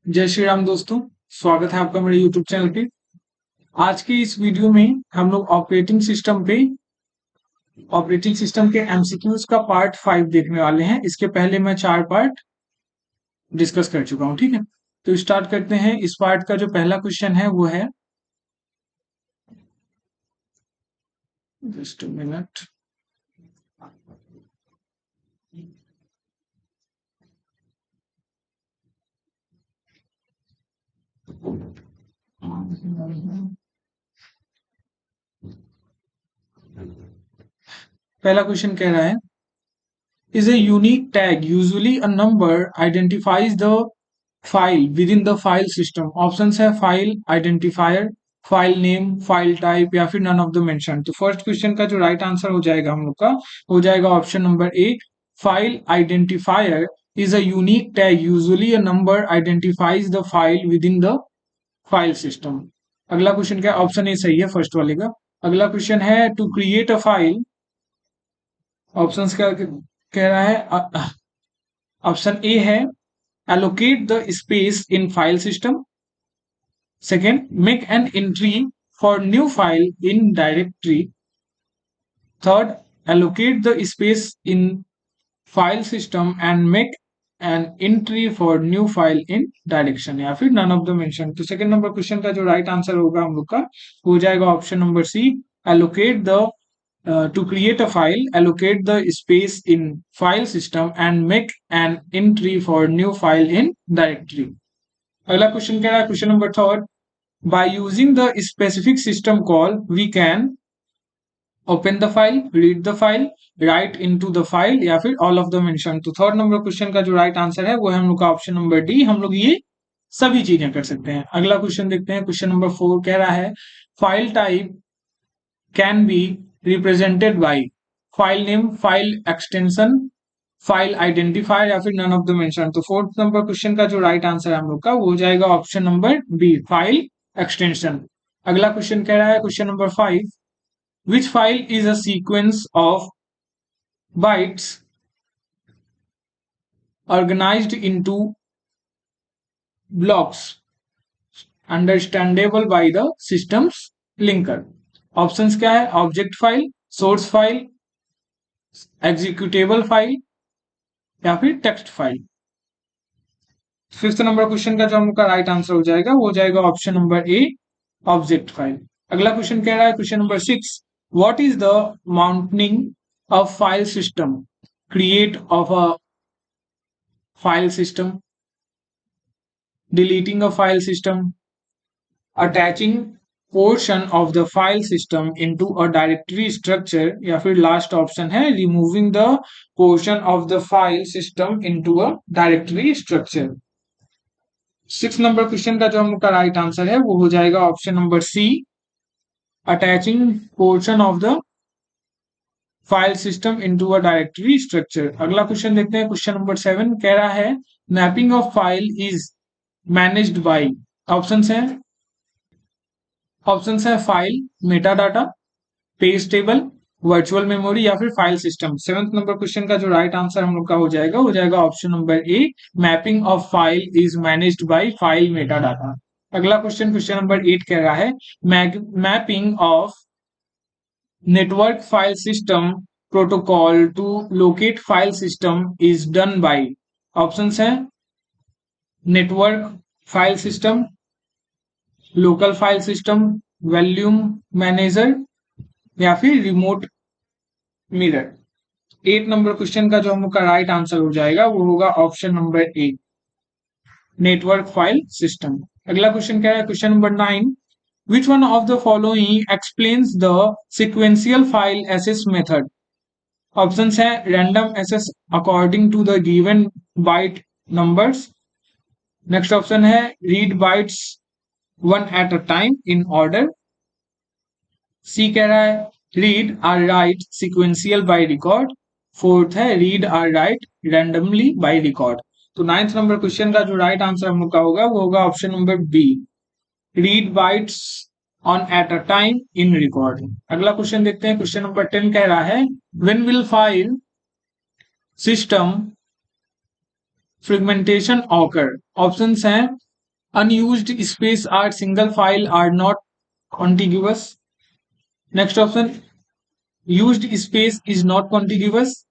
जय श्री राम दोस्तों। स्वागत है आपका मेरे YouTube चैनल पे। आज के इस वीडियो में हम लोग ऑपरेटिंग सिस्टम के एमसीक्यूज का पार्ट 5 देखने वाले हैं। इसके पहले मैं 4 पार्ट डिस्कस कर चुका हूं, ठीक है। तो स्टार्ट करते हैं। इस पार्ट का जो पहला क्वेश्चन है वो है, जस्ट अ मिनट। पहला क्वेश्चन कह रहा है, is a unique tag, usually a number, identifies the file within the file system. Options है file identifier, file name, file type या फिर नन ऑफ द मेंशन। तो फर्स्ट क्वेश्चन का जो राइट आंसर हो जाएगा हम लोग का, हो जाएगा option number A, file identifier is a unique tag, usually a number identifies the file within the file system. अगला क्वेश्चन क्या, ऑप्शन ए सही है फर्स्ट वाले का। अगला क्वेश्चन है, to create a file, options क्या कह रहा है। ऑप्शन ए है allocate the space in file system. Second, make an entry for new file in directory. Third, allocate the space in file system and make an entry for new file in direction, या फिर none of the mention। तो second number question का जो right answer होगा हम लोग का, हो जाएगा option number C, allocate the to create a file, allocate the space in file system and make an entry for new file in directory। अगला क्वेश्चन कह रहा है, question number third, by using the specific system call we can open the file, read the file, write into the file या फिर all of the mention. तो third number question का जो right answer है वो है हम लोग का ऑप्शन नंबर डी, हम लोग ये सभी चीजें कर सकते हैं। अगला क्वेश्चन देखते हैं। क्वेश्चन नंबर 4 कह रहा है, file type can be represented by file name, file extension, file identifier या फिर नन ऑफ द मेंशन। तो फोर्थ नंबर क्वेश्चन का जो राइट आंसर है हम लोग का, वो हो जाएगा option number B, file extension. अगला क्वेश्चन कह रहा है, question number 5, which file is a sequence of bytes organised into blocks understandable by the systems linker. Options क्या है, object file, source file, executable file या फिर text file. Fifth number question का जो हम लोग का राइट आंसर हो जाएगा वो हो जाएगा ऑप्शन नंबर ए, ऑब्जेक्ट फाइल। अगला क्वेश्चन कह रहा है, question number 6, what is the mounting of file system, create of a file system, deleting a file system, attaching portion of the file system into a directory structure या फिर last option है removing the portion of the file system into a directory structure. 6 number question का जो हम लोग का right answer है वो हो जाएगा option number C, attaching portion of the file system into a directory structure. अगला क्वेश्चन देखते हैं। क्वेश्चन नंबर 7 कह रहा है, mapping of file is managed by, options है, file meta data, page table, virtual memory या फिर file system. Seventh number question का जो राइट आंसर हम लोग का हो जाएगा option number A, mapping of file is managed by file meta data. अगला क्वेश्चन, क्वेश्चन नंबर 8 कह रहा है, mapping of network file system protocol to locate file system is done by, options है, network file system, local file system, volume manager या फिर remote mirror. 8 number question का जो हम लोग का राइट आंसर हो जाएगा वो होगा ऑप्शन नंबर ए, नेटवर्क फाइल सिस्टम। अगला क्वेश्चन क्या है, question number 9, which one of the following explains the sequential file access method? Options है, random access according to the given byte numbers, next option है read bytes one at a time in order, C कह रहा है read or write sequential by record, fourth है read or write randomly by record. तो 9th number question का जो right answer हम लोग का होगा वो होगा option number B, read bytes on at a time in record. अगला क्वेश्चन देखते हैं। क्वेश्चन नंबर 10 कह रहा है, when will file system fragmentation occur, options हैं Unused space are single file are not contiguous. Next option, used space is not contiguous.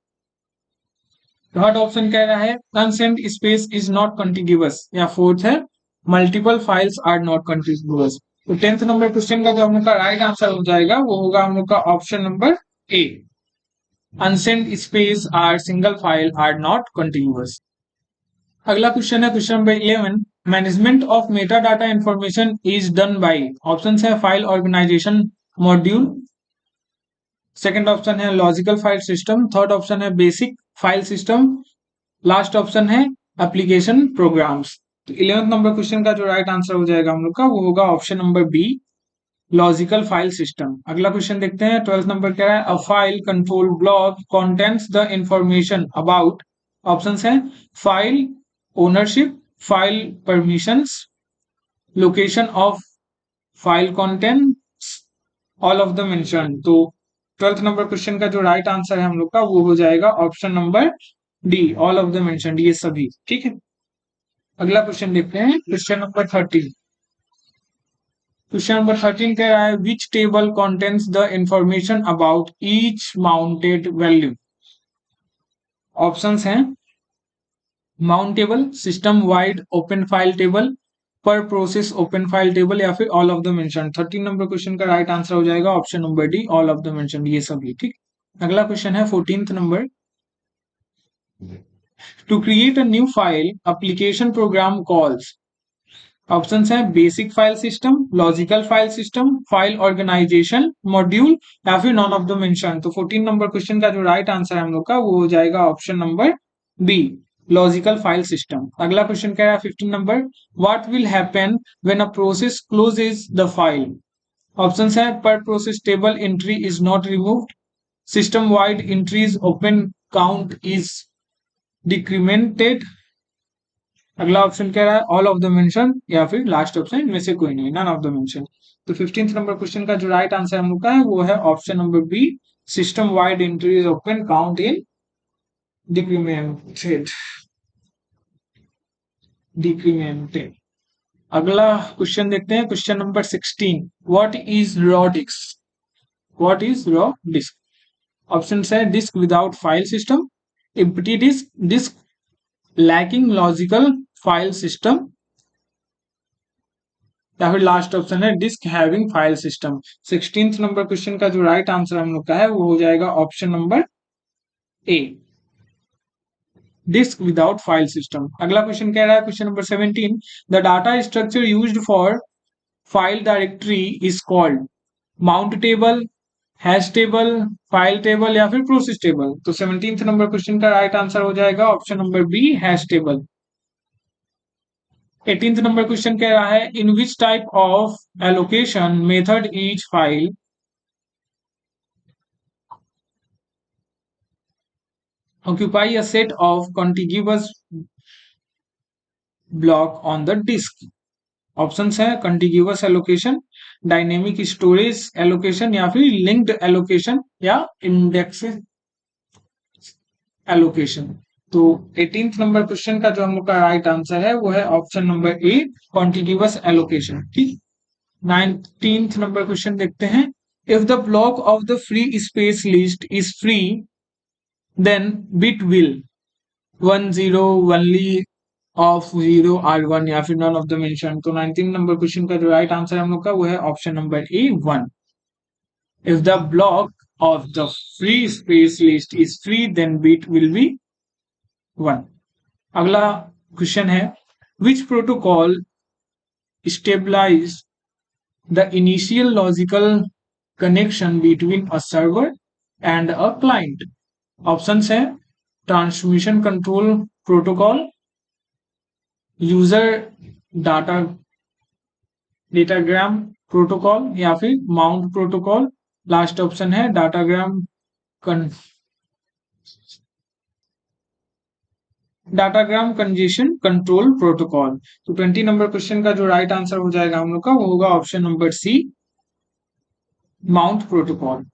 Third option कह रहा है unsent space is not contiguous, या fourth है multiple files are not contiguous. तो 10th number question का जो हम लोग का राइट आंसर हो जाएगा वो होगा हम लोग का option number A, unsent space or single file are not contiguous. अगला क्वेश्चन है question number 11, management of meta data information is done by. Option है file organisation module, second option है logical file system, third option है basic file system, last option है application programs. तो 11th number question का जो right answer हो जाएगा हम लोग का वो होगा option number B, logical file system. अगला क्वेश्चन देखते हैं 12th नंबर कह रहा है a file control block contents the information about. Options हैं file ownership, file permissions, location of file contents, all of the mention. तो 12th नंबर क्वेश्चन का जो राइट आंसर है हम लोग का वो हो जाएगा option number D, all of the mention, ये सभी। ठीक है, अगला क्वेश्चन देखते हैं क्वेश्चन नंबर 13। क्वेश्चन नंबर 13 कह रहा है which table contains the information about each mounted value. Options हैं mount table, system wide open file table, per process open file table, या फिर ऑल ऑफ द मेंशन। 13 नंबर question का right answer हो जाएगा option number D, all of the mention, ये सभी। ठीक, अगला क्वेश्चन है 14th number, to create a new file application program calls. Options हैं basic file system, logical file system, file organisation module, या फिर नॉन ऑफ द मेंशन। तो 14 number question का जो राइट आंसर है हम लोग का वो हो जाएगा option number B, logical file system. अगला क्वेश्चन क्या है 15 number, what will happen when a process closes the file. Options है per process table entry is not removed, system wide entries open count is decremented, अगला option कह रहा है all of the mention, या फिर last option इनमें से कोई नहीं, नन ऑफ द मेंशन। तो 15th नंबर क्वेश्चन का जो राइट आंसर हम लोग का है वो है option number B, system wide entries open count in decremented, decremented. अगला क्वेश्चन देखते हैं question number 16, what is raw disk. What is raw disk. Option है disk without file system, empty disk, disk lacking logical file system, या फिर last option है disk having file system. 16th number question का जो right answer हम लोग का है वो हो जाएगा option number A, disk without file system. अगला क्वेश्चन कह रहा है question number 17, the data structure used for file directory is called. Mount table, hash table, file table, या फिर प्रोसेस टेबल। तो 17th नंबर क्वेश्चन का राइट आंसर हो जाएगा option number B, hash table. 18th number question कह रहा है in which type of allocation method each file occupy a set of contiguous block on the disk। Options है contiguous allocation, dynamic storage allocation, या फिर linked allocation, या index allocation. तो 18th number question का जो हम लोग का राइट आंसर है वो है option number A, contiguous allocation. ठीक, 19th नंबर क्वेश्चन देखते हैं, if the block of the free space list is free then bit will 1 0 only of 0 or 1, या फिर नॉन ऑफ द मेंशन। तो 19 नंबर क्वेश्चन का जो राइट आंसर हम लोग का वो है option number A, 1। If the block of the free space list is free then bit will be 1। अगला क्वेश्चन है which protocol stabilize the initial logical connection between a server and a client. Options है transmission control protocol, user data datagram protocol, या फिर mount protocol. Last option है datagram congestion control protocol. तो 20 number question का जो right answer हो जाएगा हम लोग का वो होगा option number C, mount protocol.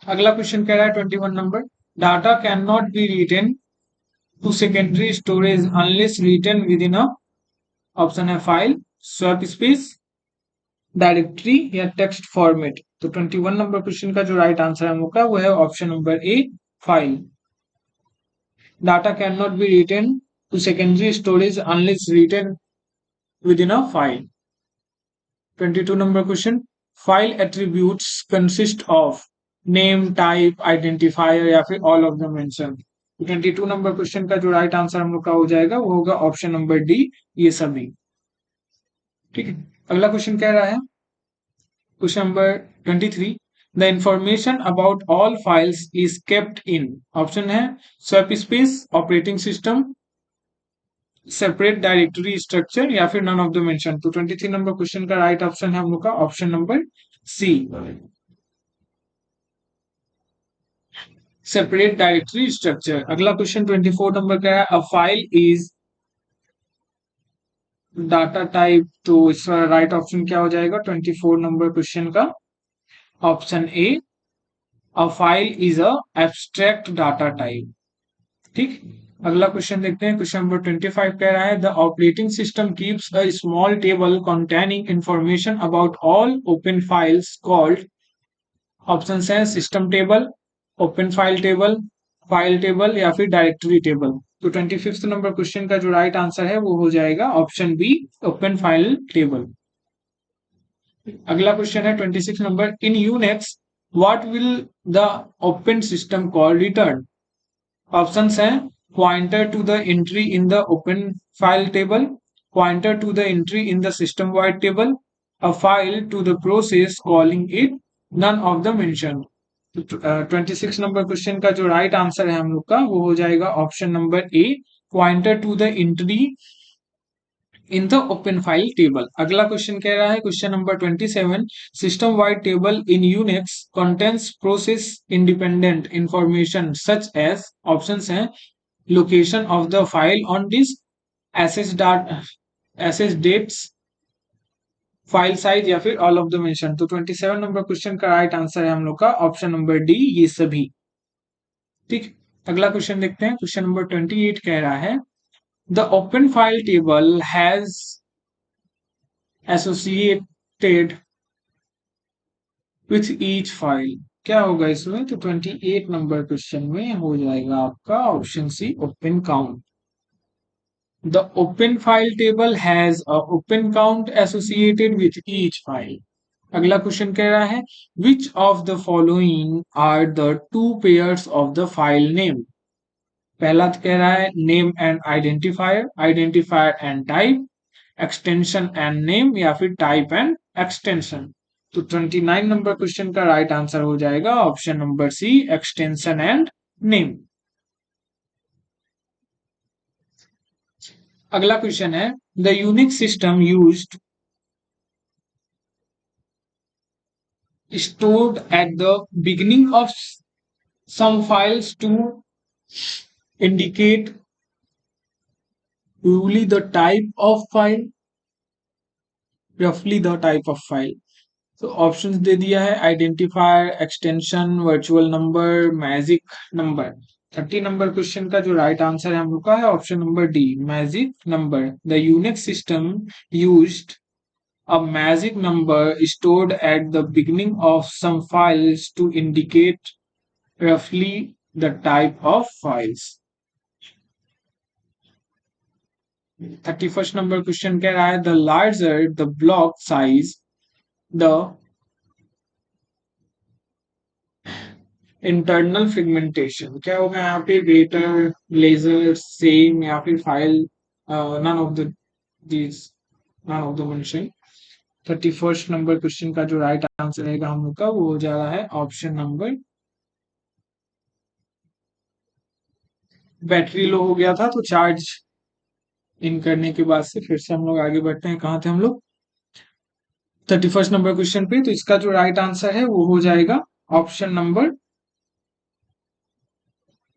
अगला क्वेश्चन कह रहा है 21 number, data can not be written to secondary storage unless written within a option है फाइल, स्वैप स्पेस, डायरेक्टरी या टेक्स्ट फॉर्मेट। तो 21 नंबर क्वेश्चन का जो राइट आंसर है हम लोग का वो है option number A, file. Data can not be written to secondary storage unless written within a file. 22 number question. File attributes consist of name, type, identifier या फिर all of the mention। 22 number question का जो right answer हम लोग का हो जाएगा वो होगा ऑप्शन नंबर डी, ये सभी। ठीक है, अगला क्वेश्चन कह रहा है question number 23। The information about all files is kept in, option है swap space, operating system, separate directory structure या फिर नन ऑफ द मेंशन। तो 23 नंबर क्वेश्चन का राइट ऑप्शन है हम लोग का option number C, separate directory structure. अगला क्वेश्चन 24 नंबर का है a file is data type. तो इसका राइट ऑप्शन क्या हो जाएगा 24 नंबर क्वेश्चन का, option A, a file is a abstract data type. ठीक, अगला क्वेश्चन देखते हैं। क्वेश्चन नंबर 25 कह रहा है the operating system keeps a small table containing information about all open files called, option है system table, open file table या फिर डायरेक्टरी टेबल। तो 25 नंबर क्वेश्चन का जो राइट आंसर है वो हो जाएगा option B, open file table. अगला क्वेश्चन है 26 number. In Unix what will the open system call return, options हैं pointer to the entry in the open file table, pointer to the entry in the system wide table, a file to the process calling it, none of the mentioned. 26 number question का जो right answer है हम लोग का वो हो जाएगा option number A, pointer to the entry in the open file table. अगला क्वेश्चन कह रहा है question number 27। System wide table in Unix contains process independent information such as, options हैं location of the file on disk, access dates, file size या फिर all of the mention. तो 27 number question का right answer है हम लोग का option number D, ये सभी। ठीक, अगला क्वेश्चन देखते हैं। क्वेश्चन नंबर 28 कह रहा है the open file table has associated with each file, क्या होगा इसमें। तो 28 नंबर क्वेश्चन में हो जाएगा आपका option C, open count. The open file table has a open count associated with each file। अगला क्वेश्चन कह रहा है which of the following are the two pairs of the file name। पहला तो कह रहा है name and identifier, identifier and type, extension and name या फिर type and extension। तो 29 नंबर क्वेश्चन का राइट आंसर हो जाएगा option number C, extension and name. अगला क्वेश्चन है the unique system used stored at the beginning of some files to indicate roughly the type of file, roughly the type of file। तो options दे दिया है identifier, extension, virtual number, magic number. 30 number question का जो right answer है हम लोग का है option number D, magic number. The unique system used a magic number stored at the beginning of some files to indicate roughly the type of files। 31st number question कह रहा है the larger the block size the internal fragmentation, क्या होगा यहाँ पे, greater, laser, same या फिर file, none of the these, none of the mention. 31st number question का जो राइट आंसर रहेगा हम लोग का वो हो जा रहा है ऑप्शन नंबर, बैटरी लो हो गया था तो चार्ज इन करने के बाद से फिर से हम लोग आगे बढ़ते हैं। कहाँ थे हम लोग, 31st नंबर क्वेश्चन पे। तो इसका जो राइट आंसर है वो हो जाएगा ऑप्शन नंबर,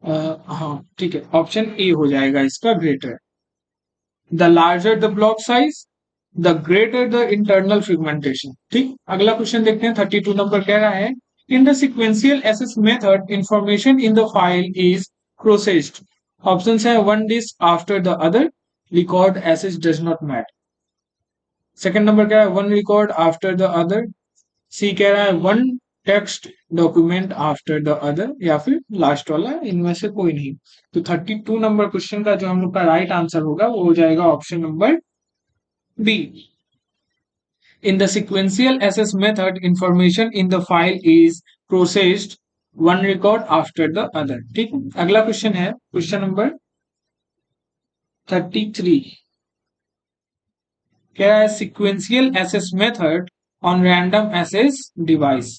हाँ ठीक है, ऑप्शन ए हो जाएगा इसका, greater. The larger the block size the greater the internal fragmentation. ठीक, अगला क्वेश्चन देखते हैं। 32 नंबर कह रहा है in the sequential access method information in the file is processed, option है one disk after the other, record access does not matter. Second number क्या है, one record after the other. C कह रहा है one text document after the other, या फिर last वाला, इनमें से कोई नहीं। तो 32 नंबर क्वेश्चन का जो हम लोग का राइट आंसर होगा वो हो जाएगा option number B. In the sequential access method, information in the file is processed one record after the other। ठीक, अगला क्वेश्चन है क्वेश्चन नंबर 33। क्या है, sequential access method on random access device।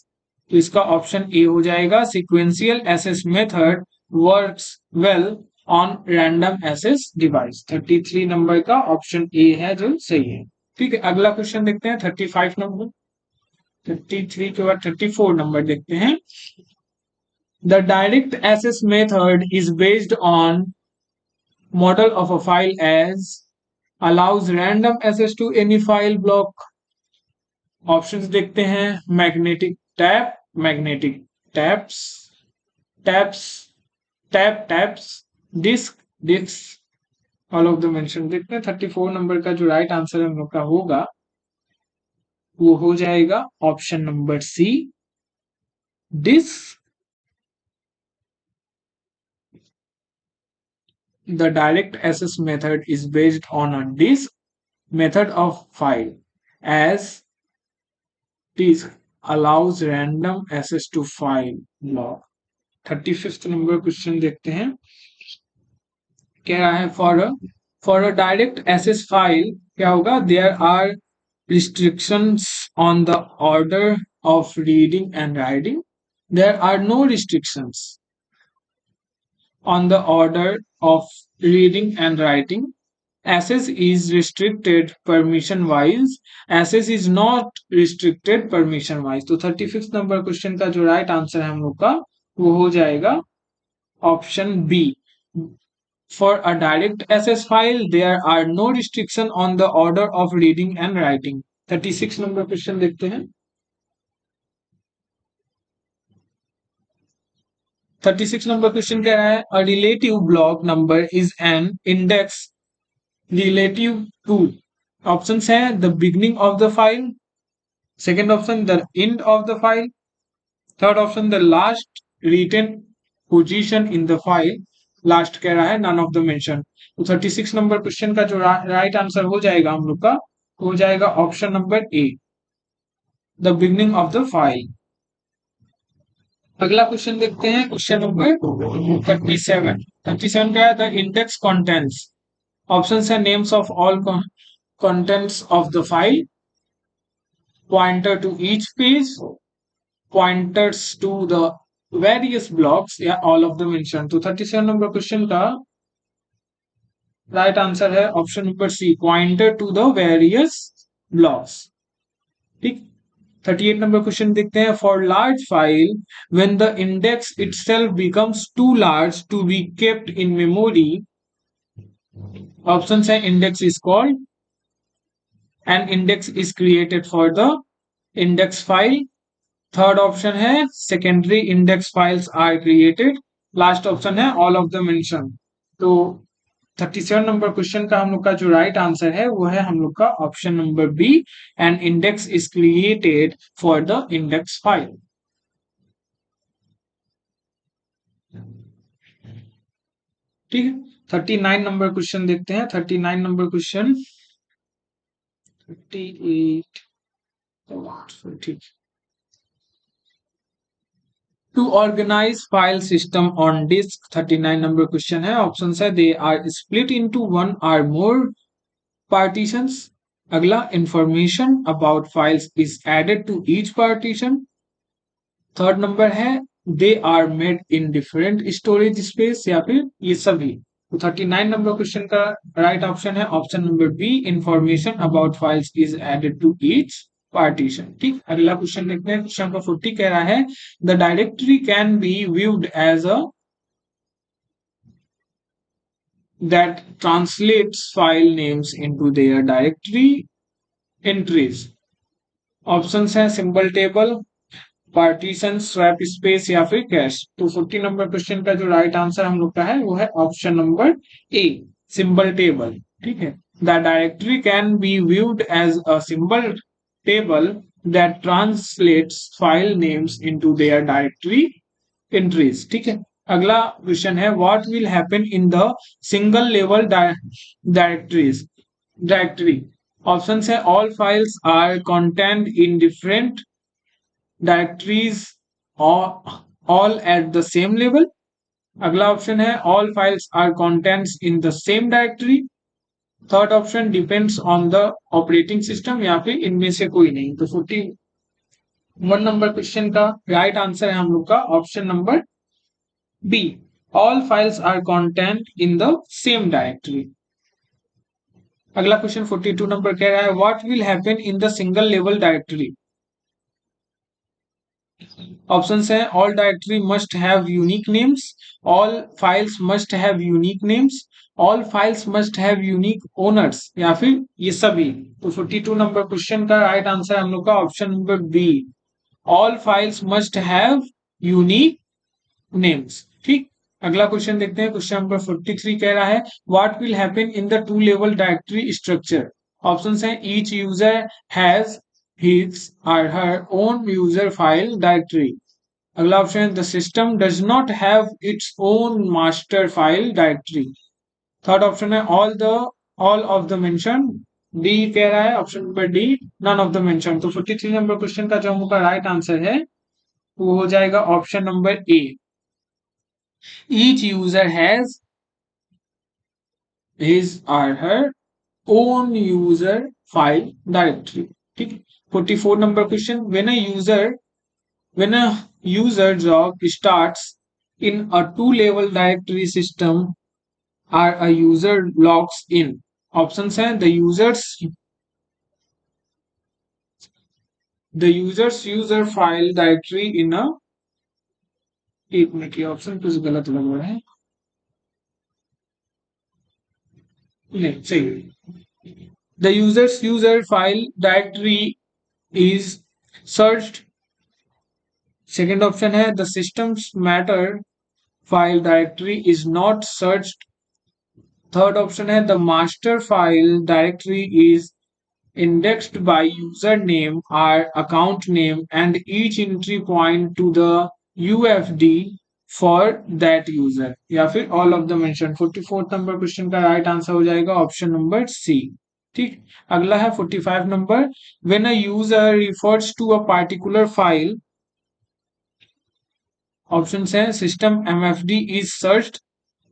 तो इसका ऑप्शन ए हो जाएगा, sequential access method works well on random access device। 33 number का ऑप्शन ए है जो सही है। ठीक है, अगला क्वेश्चन देखते हैं 35 नंबर। 33 के बाद 34 नंबर देखते हैं। The direct access method is based on model of a file as allows random access to any file block. Options देखते हैं, magnetic tape, magnetic tapes, tapes, tapes, disk, disk, all of the mention. देखते हैं 34 number का जो right answer हम लोग का होगा वो हो जाएगा option number C, disk. The direct access method is based on a disk method of file, as disk allows random access to file block। 35th number question देखते हैं। कह रहा है for a direct access file क्या होगा, there are restrictions on the order of reading and writing। There are no restrictions on the order of reading and writing। Access is restricted permission wise, access is not restricted permission wise। तो 35th number question का जो right answer है हम लोग का वो हो जाएगा option B. For a direct access file there are no restriction on the order of reading and writing। 36 number question देखते हैं। 36 नंबर क्वेश्चन कह रहा है, a relative block number is an index relative to। Options हैं, the beginning of the file, second option the end of the file, third option the last written position in the file, last कह रहा है none of the mention. तो 36 number question का जो right answer हो जाएगा हम लोग का हो जाएगा option number A, the beginning of the file. अगला क्वेश्चन देखते हैं क्वेश्चन नंबर 37। 37 का है, द इंडेक्स कंटेंट्स। ऑप्शंस है, names of all contents of the file, pointer to each page, pointers to the various blocks, या all of the mentioned। तो 37 number question का right answer है option number C, pointer to the various blocks. ठीक, 38 number question देखते हैं। For large file when the index itself becomes too large to be kept in memory, options है, index is called, an index is created for the index file, third option है secondary index files are created, last option है all of the mention. तो 37 number question का हम लोग का जो right answer है वो है हम लोग का option number B, an index is created for the index file. ठीक है, 39 नंबर क्वेश्चन देखते हैं। 39 नंबर क्वेश्चन, 38, ठीक। To organize file system on disk, 39 number question है। ऑप्शन है, they are split into one or more partitions. अगला, information about files is added to each partition. Third number है, they are made in different storage space, या फिर ये सभी। तो 39 number question का राइट ऑप्शन है option number B, information about files is added to each partition. ठीक, अगला क्वेश्चन देखते हैं। क्वेश्चन नंबर 40 कह रहा है, the directory can be viewed as a that translates file names into their directory entries। Options हैं, symbol table, partition, swap space, या फिर कैश। तो 40 नंबर क्वेश्चन का जो राइट आंसर हम लोग का है वो है ऑप्शन नंबर ए, सिंबल टेबल। ठीक है, The directory can be viewed as a symbol table that translates file names into their directory entries. ठीक है, अगला क्वेश्चन है what will happen in the single level directory. Option है all files are content in different directories all at the same level. अगला option है all files are contents in the same directory. Third option depends on the operating system, या फिर इनमें से कोई नहीं. तो 41 नंबर क्वेश्चन का राइट आंसर है हम लोग का option number B, all files are content in the same directory. अगला क्वेश्चन 42 नंबर कह रहा है what will happen in the single level directory. Options है all directory must have unique names, all files must have unique names, all files must have unique owners, या फिर ये सभी. तो 42 नंबर क्वेश्चन का राइट आंसर हम लोग का option number B, all files must have unique names. ठीक, अगला क्वेश्चन देखते हैं. क्वेश्चन नंबर 43 कह रहा है what will happen in the two level directory structure. Options है each user has his or her own user file directory. अगला option है the system does not have its own master file directory. Third option है all of the mention. D कह रहा है option number D none of the mention. तो 43 number question का जो का राइट आंसर है वो हो जाएगा option number A, each user has his or her own user file directory. ठीक. 44 number question, when a user job starts in a two level directory system or a user logs in. Options है the user's user file directory in a, एक minute, ये option कुछ गलत लग रहा है. नहीं, सही. The user's user file directory is searched. Second option है the system's matter file directory is not searched. Third option है the master file directory is indexed by username or account name and each entry point to the UFD for that user, या फिर all of the mentioned. 44th number question का right answer हो जाएगा option number सी. ठीक, अगला है 45 number, when a user refers to a particular file. Option है system MFD is searched,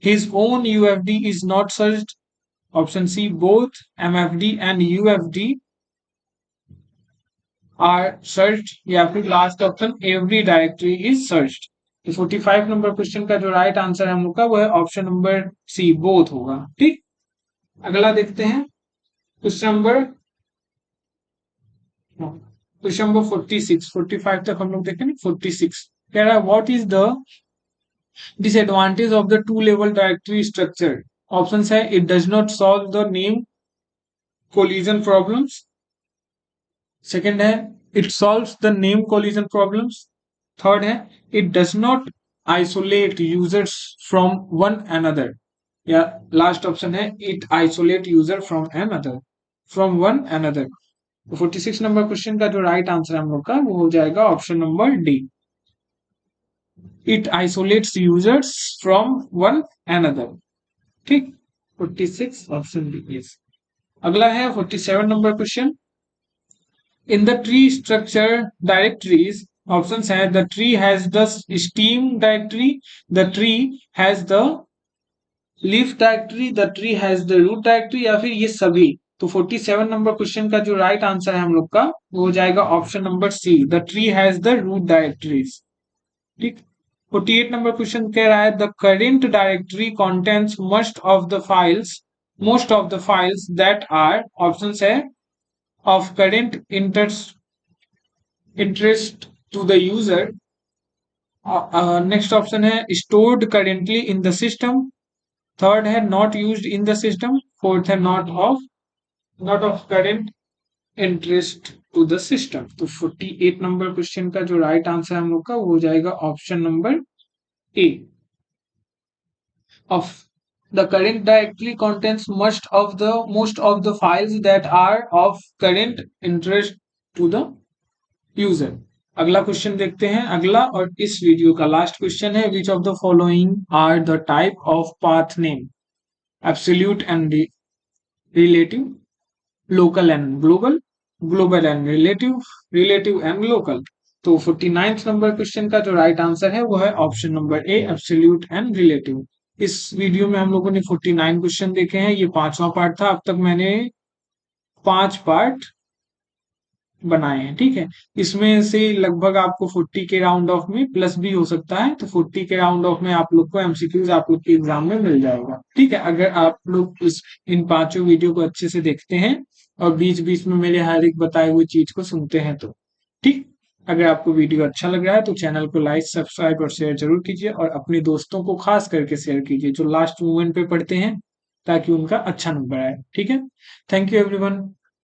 his own UFD is not searched. Option C, both MFD and UFD are searched, या फिर last option every directory is searched. तो 45 number question का जो right answer है हम लोग का वो है ऑप्शन नंबर सी, बोथ होगा. ठीक, अगला देखते हैं. Question number 46. 45 तक हम लोग देखें. 46 कह रहा है what is the disadvantage of the two level directory structure. Options है it does not solve the name collision problems. Second है it solves the name collision problems. Third है it does not isolate users from one another. या last option है it isolate user from one another. 46 number question का जो right answer है हम लोग का वो हो जाएगा option number D, it isolates users from one another. ठीक, 46 ऑप्शन बी इज. अगला है 47 number question, in the tree structure directories. Option है the tree has the steam directory, the tree has the leaf directory, the tree has the root directory, या फिर ये सभी. तो 47 number question का जो राइट आंसर है हम लोग का वो हो जाएगा option number C, the tree has the root directories. ठीक, 48 नंबर क्वेश्चन कह रहा है the current directory contents most of the files that are. Options है of current interest to the user. Next option है stored currently in the system. Third है not used in the system. Fourth है not of current interest to the system. तो 48 number question का जो right answer हम लोग का वो हो जाएगा option number A, of The current directory contains most of the files that are of current interest to the user. अगला क्वेश्चन देखते हैं। अगला और इस वीडियो का लास्ट क्वेश्चन है, which of the following are the type of path name? Absolute and relative, local and global, global and relative, relative and local. तो 49th number question का जो राइट आंसर है वो है option number A, absolute and relative. इस video में हम लोगों ने 49 क्वेश्चन देखे हैं, ये 5वां पार्ट था। अब तक मैंने 5 पार्ट बनाए हैं, ठीक है। इसमें से लगभग आपको 40 के राउंड ऑफ में प्लस भी हो सकता है, तो 40 के राउंड ऑफ में आप लोग को एमसीक्यूज आप लोग के एग्जाम में मिल जाएगा, ठीक है, अगर आप लोग इस इन पांचों वीडियो को अच्छे से देखते हैं और बीच बीच में मेरे हर एक बताए हुए चीज को सुनते हैं तो। ठीक। अगर आपको वीडियो अच्छा लग रहा है तो चैनल को लाइक, सब्सक्राइब और शेयर जरूर कीजिए, और अपने दोस्तों को खास करके शेयर कीजिए जो लास्ट मोमेंट पे पढ़ते हैं, ताकि उनका अच्छा नंबर आए, ठीक है। Thank you everyone.